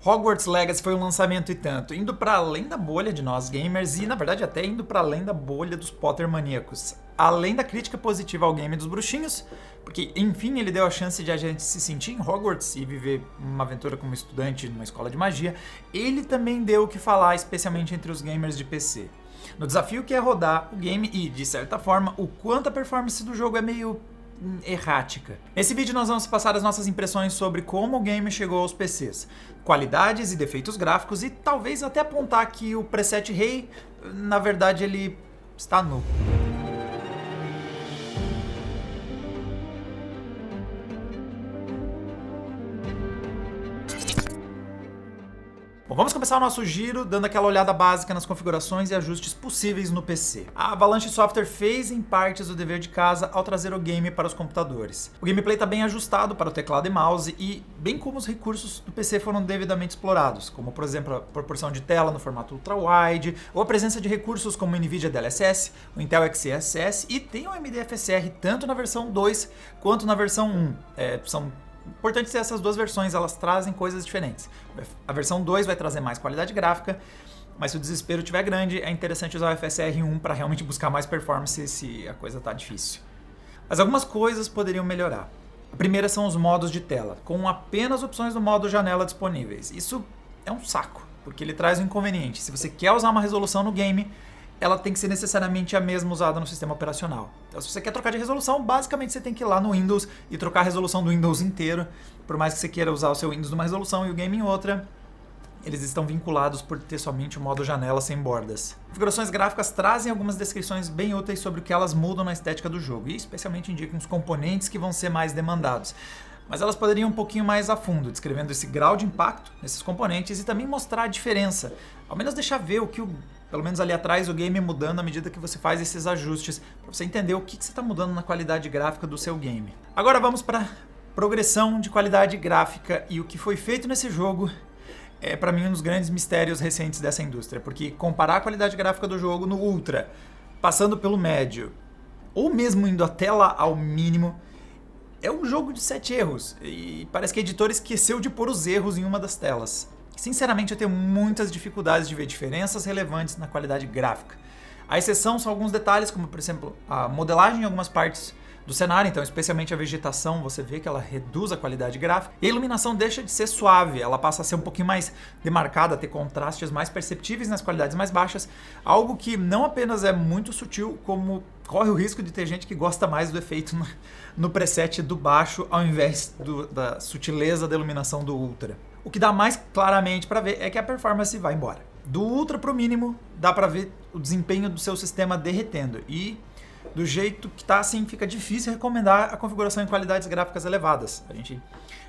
Hogwarts Legacy foi um lançamento e tanto, indo para além da bolha de nós gamers e, na verdade, até indo para além da bolha dos Potter maníacos. Além da crítica positiva ao game dos bruxinhos, porque, enfim, ele deu a chance de a gente se sentir em Hogwarts e viver uma aventura como estudante numa escola de magia, ele também deu o que falar, especialmente entre os gamers de PC. No desafio que é rodar o game e, de certa forma, o quanto a performance do jogo é meio errática. Nesse vídeo nós vamos passar as nossas impressões sobre como o game chegou aos PCs, qualidades e defeitos gráficos e talvez até apontar que o preset Rei, na verdade, ele está nu. Bom, vamos começar o nosso giro dando aquela olhada básica nas configurações e ajustes possíveis no PC. A Avalanche Software fez em partes o dever de casa ao trazer o game para os computadores. O gameplay está bem ajustado para o teclado e mouse e bem como os recursos do PC foram devidamente explorados, como por exemplo a proporção de tela no formato ultra-wide, ou a presença de recursos como o NVIDIA DLSS, o Intel XeSS e tem o AMD FSR tanto na versão 2 quanto na versão 1. São importante ser essas duas versões, elas trazem coisas diferentes. A versão 2 vai trazer mais qualidade gráfica, mas se o desespero estiver grande, é interessante usar o FSR 1 para realmente buscar mais performance se a coisa está difícil. Mas algumas coisas poderiam melhorar. A primeira são os modos de tela, com apenas opções do modo janela disponíveis. Isso é um saco, porque ele traz um inconveniente. Se você quer usar uma resolução no game, ela tem que ser necessariamente a mesma usada no sistema operacional. Então, se você quer trocar de resolução, basicamente você tem que ir lá no Windows e trocar a resolução do Windows inteiro. Por mais que você queira usar o seu Windows numa resolução e o game em outra, eles estão vinculados por ter somente o modo janela sem bordas. Configurações gráficas trazem algumas descrições bem úteis sobre o que elas mudam na estética do jogo, e especialmente indicam os componentes que vão ser mais demandados. Mas elas poderiam ir um pouquinho mais a fundo, descrevendo esse grau de impacto nesses componentes e também mostrar a diferença. Ao menos deixar ver o que, pelo menos ali atrás, o game mudando à medida que você faz esses ajustes, para você entender o que você está mudando na qualidade gráfica do seu game. Agora vamos para progressão de qualidade gráfica, e o que foi feito nesse jogo é para mim um dos grandes mistérios recentes dessa indústria, porque comparar a qualidade gráfica do jogo no Ultra, passando pelo médio, ou mesmo indo até lá ao mínimo, é um jogo de 7 erros, e parece que a editora esqueceu de pôr os erros em uma das telas. Sinceramente, eu tenho muitas dificuldades de ver diferenças relevantes na qualidade gráfica. A exceção são alguns detalhes, como por exemplo, a modelagem em algumas partes do cenário, então especialmente a vegetação, você vê que ela reduz a qualidade gráfica, e a iluminação deixa de ser suave, ela passa a ser um pouquinho mais demarcada, a ter contrastes mais perceptíveis nas qualidades mais baixas, algo que não apenas é muito sutil, como corre o risco de ter gente que gosta mais do efeito no preset do baixo, ao invés da sutileza da iluminação do Ultra. O que dá mais claramente para ver é que a performance vai embora. Do Ultra para o mínimo, dá para ver o desempenho do seu sistema derretendo, e do jeito que tá assim, fica difícil recomendar a configuração em qualidades gráficas elevadas. A gente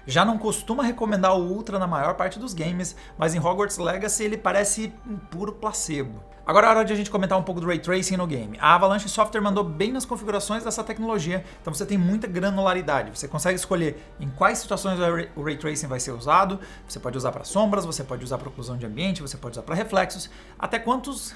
já não costuma recomendar o Ultra na maior parte dos games, mas em Hogwarts Legacy ele parece um puro placebo. Agora é hora de a gente comentar um pouco do Ray Tracing no game. A Avalanche Software mandou bem nas configurações dessa tecnologia, então você tem muita granularidade. Você consegue escolher em quais situações o Ray Tracing vai ser usado, você pode usar para sombras, você pode usar para oclusão de ambiente, você pode usar para reflexos, até quantos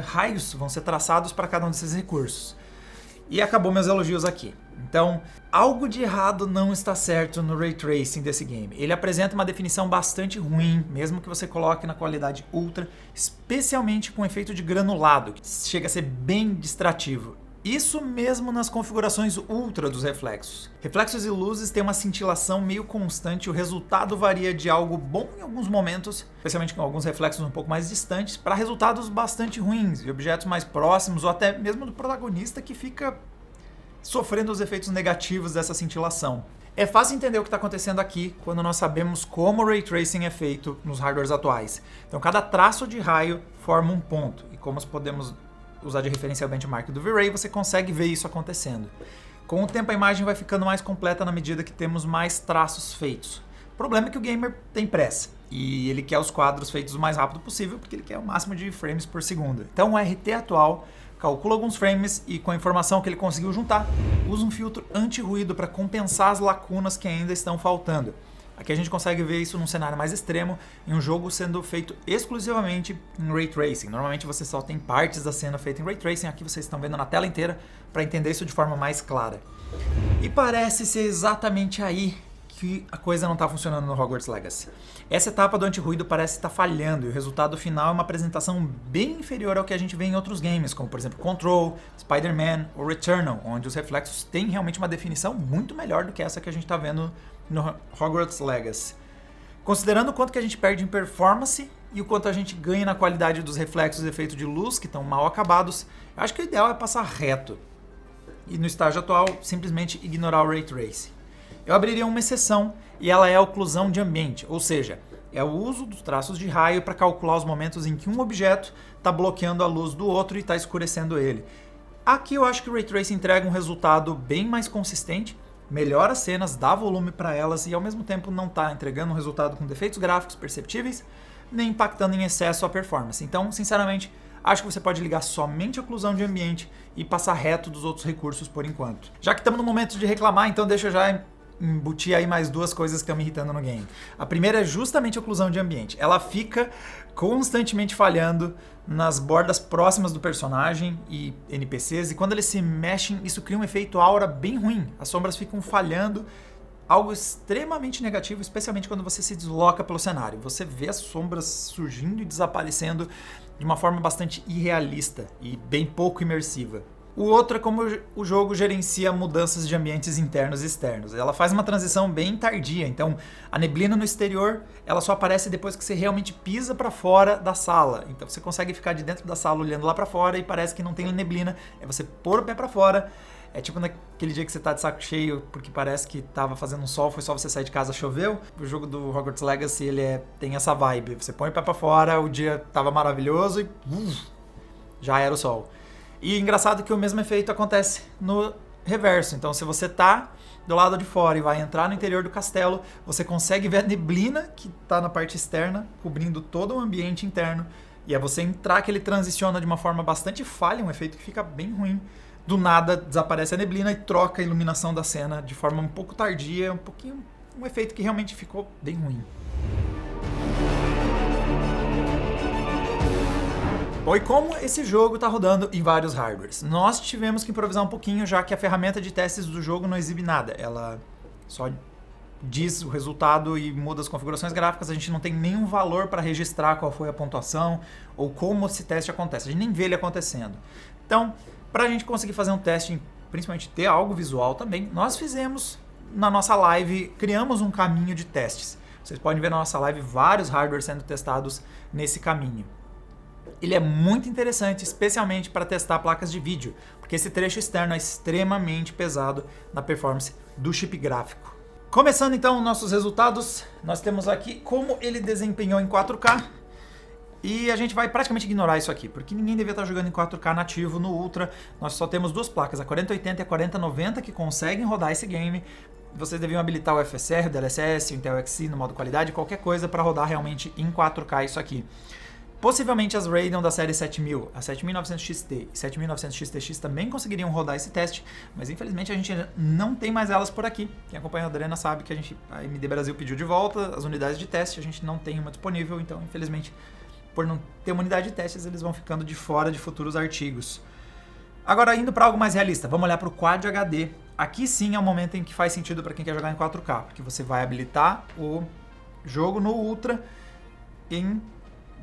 raios vão ser traçados para cada um desses recursos. E acabou meus elogios aqui. Então, algo de errado não está certo no Ray Tracing desse game. Ele apresenta uma definição bastante ruim, mesmo que você coloque na qualidade Ultra, especialmente com efeito de granulado, que chega a ser bem distrativo. Isso mesmo nas configurações Ultra dos reflexos. Reflexos e luzes têm uma cintilação meio constante e o resultado varia de algo bom em alguns momentos, especialmente com alguns reflexos um pouco mais distantes, para resultados bastante ruins e objetos mais próximos ou até mesmo do protagonista que fica sofrendo os efeitos negativos dessa cintilação. É fácil entender o que está acontecendo aqui quando nós sabemos como o Ray Tracing é feito nos hardwares atuais. Então cada traço de raio forma um ponto, e como podemos usar de referência o benchmark do V-Ray, você consegue ver isso acontecendo. Com o tempo a imagem vai ficando mais completa na medida que temos mais traços feitos. O problema é que o gamer tem pressa, e ele quer os quadros feitos o mais rápido possível, porque ele quer o máximo de frames por segundo. Então o RT atual calcula alguns frames e, com a informação que ele conseguiu juntar, usa um filtro anti-ruído para compensar as lacunas que ainda estão faltando. Aqui a gente consegue ver isso num cenário mais extremo, em um jogo sendo feito exclusivamente em Ray Tracing. Normalmente você só tem partes da cena feita em Ray Tracing, aqui vocês estão vendo na tela inteira para entender isso de forma mais clara. E parece ser exatamente aí que a coisa não está funcionando no Hogwarts Legacy. Essa etapa do anti-ruído parece estar falhando e o resultado final é uma apresentação bem inferior ao que a gente vê em outros games, como por exemplo Control, Spider-Man ou Returnal, onde os reflexos têm realmente uma definição muito melhor do que essa que a gente está vendo no Hogwarts Legacy. Considerando o quanto que a gente perde em performance e o quanto a gente ganha na qualidade dos reflexos e efeitos de luz, que estão mal acabados, eu acho que o ideal é passar reto e no estágio atual simplesmente ignorar o Ray Tracing. Eu abriria uma exceção e ela é a oclusão de ambiente, ou seja, é o uso dos traços de raio para calcular os momentos em que um objeto está bloqueando a luz do outro e está escurecendo ele. Aqui eu acho que o Ray Tracing entrega um resultado bem mais consistente, melhora as cenas, dá volume para elas e ao mesmo tempo não está entregando um resultado com defeitos gráficos perceptíveis, nem impactando em excesso a performance. Então, sinceramente, acho que você pode ligar somente a oclusão de ambiente e passar reto dos outros recursos por enquanto. Já que estamos no momento de reclamar, então deixa eu já embutir aí mais duas coisas que estão me irritando no game. A primeira é justamente a oclusão de ambiente. Ela fica constantemente falhando nas bordas próximas do personagem e NPCs, e quando eles se mexem, isso cria um efeito aura bem ruim. As sombras ficam falhando, algo extremamente negativo, especialmente quando você se desloca pelo cenário. Você vê as sombras surgindo e desaparecendo de uma forma bastante irrealista e bem pouco imersiva. O outro é como o jogo gerencia mudanças de ambientes internos e externos. Ela faz uma transição bem tardia, então a neblina no exterior ela só aparece depois que você realmente pisa para fora da sala. Então você consegue ficar de dentro da sala olhando lá para fora e parece que não tem neblina. É você pôr o pé para fora. É tipo naquele dia que você tá de saco cheio porque parece que tava fazendo um sol, foi só você sair de casa, choveu. O jogo do Hogwarts Legacy ele tem essa vibe. Você põe o pé para fora, o dia tava maravilhoso e já era o sol. E engraçado que o mesmo efeito acontece no reverso. Então, se você tá do lado de fora e vai entrar no interior do castelo, você consegue ver a neblina que tá na parte externa, cobrindo todo o ambiente interno. E é você entrar que ele transiciona de uma forma bastante falha, um efeito que fica bem ruim. Do nada desaparece a neblina e troca a iluminação da cena de forma um pouco tardia, um efeito que realmente ficou bem ruim. Bom, e como esse jogo está rodando em vários hardwares? Nós tivemos que improvisar um pouquinho, já que a ferramenta de testes do jogo não exibe nada. Ela só diz o resultado e muda as configurações gráficas. A gente não tem nenhum valor para registrar qual foi a pontuação ou como esse teste acontece. A gente nem vê ele acontecendo. Então, para a gente conseguir fazer um teste, principalmente ter algo visual também, nós fizemos na nossa live, criamos um caminho de testes. Vocês podem ver na nossa live vários hardwares sendo testados nesse caminho. Ele é muito interessante, especialmente para testar placas de vídeo, porque esse trecho externo é extremamente pesado na performance do chip gráfico. Começando então nossos resultados, nós temos aqui como ele desempenhou em 4K, e a gente vai praticamente ignorar isso aqui, porque ninguém devia estar jogando em 4K nativo no Ultra. Nós só temos duas placas, a 4080 e a 4090, que conseguem rodar esse game. Vocês deviam habilitar o FSR, o DLSS, o Intel Xe no modo qualidade, qualquer coisa para rodar realmente em 4K isso aqui. Possivelmente as Radeon da série 7000, a 7900 XT e 7900 XTX também conseguiriam rodar esse teste, mas infelizmente a gente não tem mais elas por aqui. Quem acompanha a Adrena sabe que a AMD Brasil pediu de volta as unidades de teste, a gente não tem uma disponível, então infelizmente por não ter uma unidade de testes eles vão ficando de fora de futuros artigos. Agora indo para algo mais realista, vamos olhar para o Quad HD. Aqui sim é o momento em que faz sentido para quem quer jogar em 4K, porque você vai habilitar o jogo no Ultra em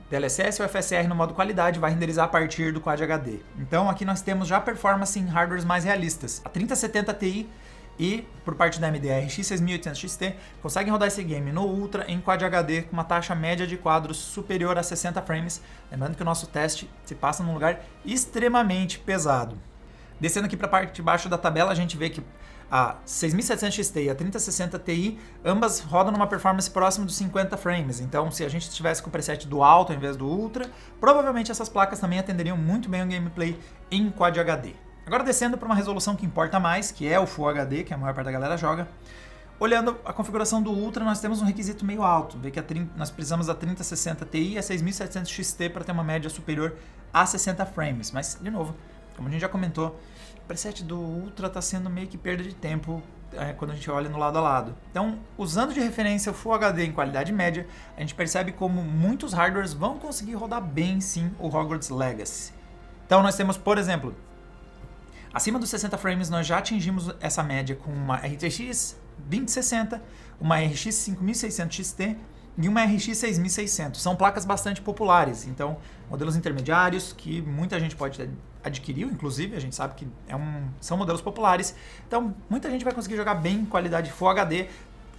DLSS ou FSR no modo qualidade, vai renderizar a partir do Quad HD. Então aqui nós temos já performance em hardwares mais realistas. A 3070 Ti e, por parte da AMD, a RX 6800 XT conseguem rodar esse game no Ultra em Quad HD com uma taxa média de quadros superior a 60 frames. Lembrando que o nosso teste se passa num lugar extremamente pesado. Descendo aqui para a parte de baixo da tabela, a gente vê que a 6700 XT e a 3060 Ti, ambas rodam numa performance próxima dos 50 frames. Então, se a gente estivesse com o preset do alto ao invés do Ultra, provavelmente essas placas também atenderiam muito bem o gameplay em Quad HD. Agora descendo para uma resolução que importa mais, que é o Full HD, que a maior parte da galera joga. Olhando a configuração do Ultra, nós temos um requisito meio alto. Vê que nós precisamos da 3060 Ti e a 6700 XT para ter uma média superior a 60 frames. Mas, de novo, como a gente já comentou, o preset do Ultra está sendo meio que perda de tempo quando a gente olha no lado a lado. Então, usando de referência o Full HD em qualidade média, a gente percebe como muitos hardwares vão conseguir rodar bem sim o Hogwarts Legacy. Então nós temos, por exemplo, acima dos 60 frames nós já atingimos essa média com uma RTX 2060, uma RX 5600 XT e uma RX 6600. São placas bastante populares, então modelos intermediários que muita gente pode adquirir, inclusive, a gente sabe que são modelos populares, então muita gente vai conseguir jogar bem em qualidade Full HD,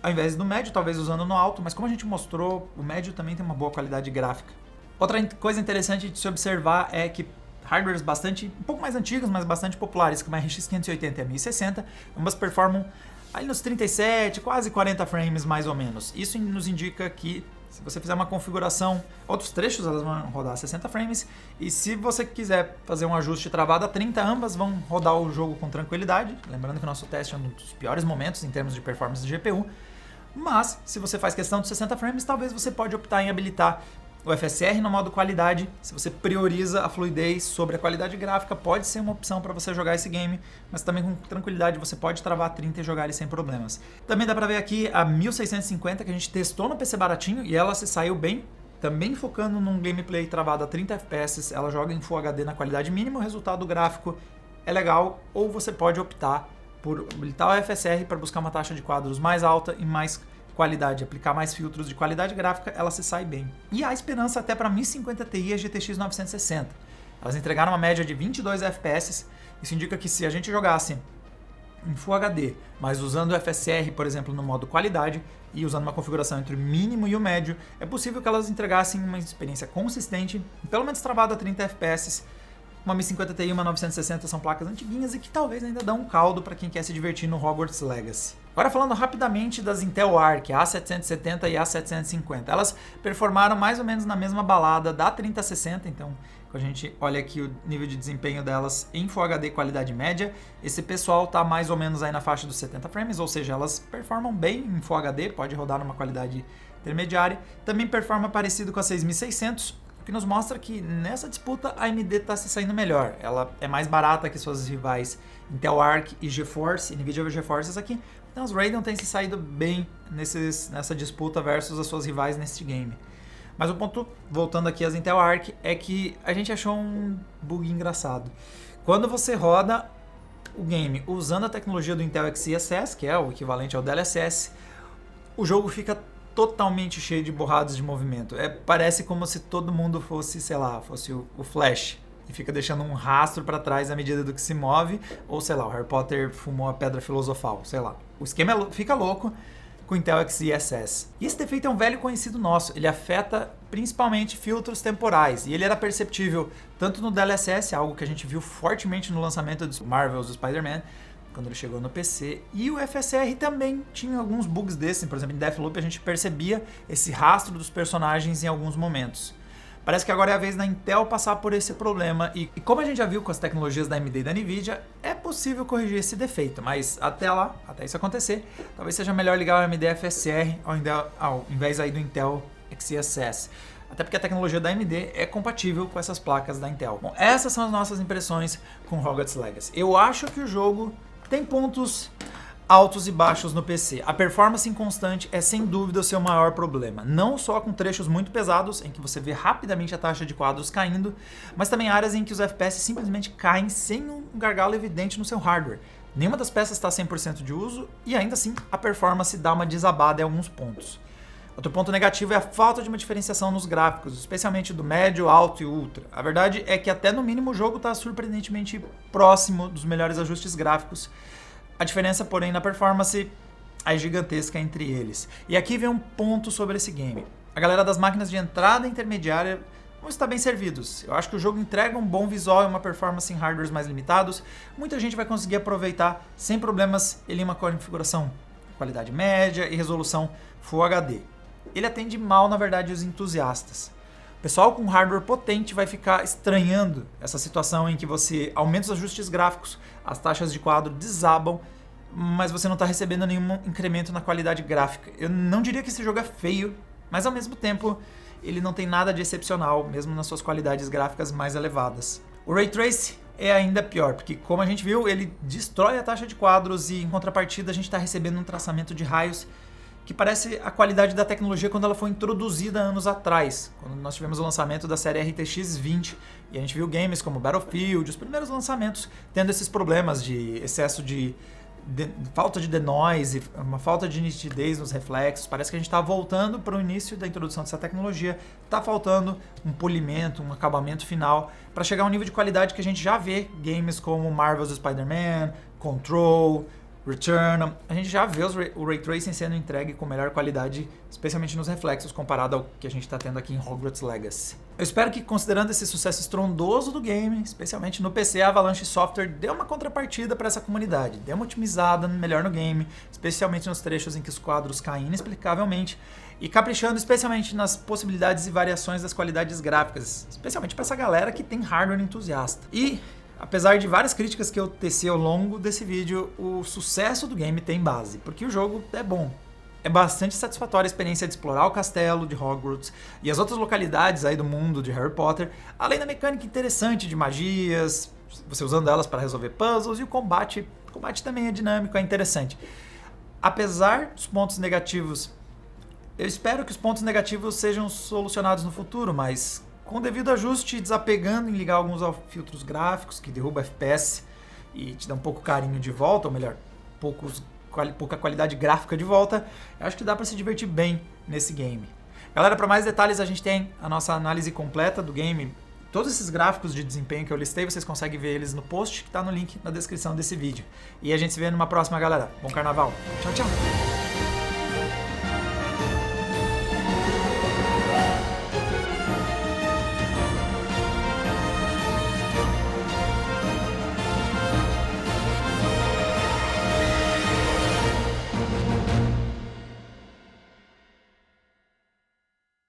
ao invés do médio, talvez usando no alto, mas como a gente mostrou, o médio também tem uma boa qualidade gráfica. Outra coisa interessante de se observar é que hardwares um pouco mais antigos, mas bastante populares, como a RX 580 e a 1060, ambas performam ali nos 37, quase 40 frames mais ou menos. Isso nos indica que se você fizer uma configuração, outros trechos elas vão rodar a 60 frames, e se você quiser fazer um ajuste travado a 30, ambas vão rodar o jogo com tranquilidade. Lembrando que o nosso teste é um dos piores momentos em termos de performance de GPU, mas se você faz questão de 60 frames, talvez você pode optar em habilitar o FSR no modo qualidade. Se você prioriza a fluidez sobre a qualidade gráfica, pode ser uma opção para você jogar esse game, mas também com tranquilidade você pode travar 30 e jogar ele sem problemas. Também dá para ver aqui a 1650 que a gente testou no PC baratinho e ela se saiu bem. Também focando num gameplay travado a 30 FPS, ela joga em Full HD na qualidade mínima, o resultado gráfico é legal, ou você pode optar por habilitar o FSR para buscar uma taxa de quadros mais alta e mais qualidade, aplicar mais filtros de qualidade gráfica, ela se sai bem. E há esperança até para 1050 Ti e a GTX 960. Elas entregaram uma média de 22 FPS, isso indica que se a gente jogasse em Full HD, mas usando o FSR, por exemplo, no modo qualidade, e usando uma configuração entre o mínimo e o médio, é possível que elas entregassem uma experiência consistente, pelo menos travada a 30 FPS. Uma 1050 Ti e uma 960 são placas antiguinhas e que talvez ainda dão um caldo para quem quer se divertir no Hogwarts Legacy. Agora falando rapidamente das Intel Arc, a A770 e a A750. Elas performaram mais ou menos na mesma balada da 3060, então quando a gente olha aqui o nível de desempenho delas em Full HD qualidade média, esse pessoal está mais ou menos aí na faixa dos 70 frames, ou seja, elas performam bem em Full HD, pode rodar numa qualidade intermediária. Também performa parecido com a 6600, que nos mostra que nessa disputa a AMD está se saindo melhor. Ela é mais barata que suas rivais Intel Arc e GeForce, NVIDIA GeForce aqui. Então os Radeon têm se saído bem nessa disputa versus as suas rivais neste game. Mas o ponto, voltando aqui às Intel Arc, é que a gente achou um bug engraçado. Quando você roda o game usando a tecnologia do Intel XeSS, que é o equivalente ao DLSS, o jogo fica totalmente cheio de borrados de movimento. Parece como se todo mundo fosse, sei lá, fosse o Flash e fica deixando um rastro para trás à medida do que se move, ou sei lá, o Harry Potter fumou a pedra filosofal, sei lá. O esquema fica louco com o Intel XeSS. E esse defeito é um velho conhecido nosso, ele afeta principalmente filtros temporais, e ele era perceptível tanto no DLSS, algo que a gente viu fortemente no lançamento do Marvel's Spider-Man, quando ele chegou no PC, e o FSR também tinha alguns bugs desses, por exemplo, em Deathloop a gente percebia esse rastro dos personagens em alguns momentos. Parece que agora é a vez da Intel passar por esse problema, e como a gente já viu com as tecnologias da AMD e da NVIDIA, é possível corrigir esse defeito, mas até lá, até isso acontecer, talvez seja melhor ligar o AMD FSR ao invés aí do Intel XeSS. Até porque a tecnologia da AMD é compatível com essas placas da Intel. Bom, essas são as nossas impressões com Hogwarts Legacy. Eu acho que o jogo tem pontos altos e baixos no PC. A performance inconstante é sem dúvida o seu maior problema. Não só com trechos muito pesados, em que você vê rapidamente a taxa de quadros caindo, mas também áreas em que os FPS simplesmente caem sem um gargalo evidente no seu hardware. Nenhuma das peças está 100% de uso e ainda assim a performance dá uma desabada em alguns pontos. Outro ponto negativo é a falta de uma diferenciação nos gráficos, especialmente do médio, alto e ultra. A verdade é que até no mínimo o jogo está surpreendentemente próximo dos melhores ajustes gráficos. A diferença, porém, na performance é gigantesca entre eles. E aqui vem um ponto sobre esse game. A galera das máquinas de entrada intermediária vão estar bem servidos. Eu acho que o jogo entrega um bom visual e uma performance em hardwares mais limitados. Muita gente vai conseguir aproveitar sem problemas ele em uma configuração qualidade média e resolução Full HD. Ele atende mal, na verdade, os entusiastas. O pessoal com hardware potente vai ficar estranhando essa situação em que você aumenta os ajustes gráficos, as taxas de quadro desabam, mas você não está recebendo nenhum incremento na qualidade gráfica. Eu não diria que esse jogo é feio, mas ao mesmo tempo ele não tem nada de excepcional, mesmo nas suas qualidades gráficas mais elevadas. O Ray Trace é ainda pior, porque como a gente viu, ele destrói a taxa de quadros e em contrapartida a gente está recebendo um traçamento de raios que parece a qualidade da tecnologia quando ela foi introduzida anos atrás, quando nós tivemos o lançamento da série RTX 20, e a gente viu games como Battlefield, os primeiros lançamentos, tendo esses problemas de excesso de falta de denoise, uma falta de nitidez nos reflexos. Parece que a gente está voltando para o início da introdução dessa tecnologia. Está faltando um polimento, um acabamento final para chegar a um nível de qualidade que a gente já vê games como Marvel's Spider-Man, Control, Returnal. A gente já vê o Ray Tracing sendo entregue com melhor qualidade, especialmente nos reflexos, comparado ao que a gente está tendo aqui em Hogwarts Legacy. Eu espero que, considerando esse sucesso estrondoso do game, especialmente no PC, a Avalanche Software dê uma contrapartida para essa comunidade, dê uma otimizada melhor no game, especialmente nos trechos em que os quadros caem inexplicavelmente, e caprichando especialmente nas possibilidades e variações das qualidades gráficas, especialmente para essa galera que tem hardware entusiasta. E apesar de várias críticas que eu teci ao longo desse vídeo, o sucesso do game tem base, porque o jogo é bom. É bastante satisfatória a experiência de explorar o castelo de Hogwarts e as outras localidades aí do mundo de Harry Potter, além da mecânica interessante de magias, você usando elas para resolver puzzles, e o combate também é dinâmico, é interessante. Apesar dos pontos negativos, eu espero que os pontos negativos sejam solucionados no futuro, mas com o devido ajuste, desapegando em ligar alguns filtros gráficos que derruba FPS e te dá um pouco carinho de volta, ou melhor, pouca qualidade gráfica de volta, eu acho que dá para se divertir bem nesse game. Galera, para mais detalhes a gente tem a nossa análise completa do game. Todos esses gráficos de desempenho que eu listei, vocês conseguem ver eles no post que está no link na descrição desse vídeo. E a gente se vê numa próxima, galera. Bom carnaval. Tchau, tchau.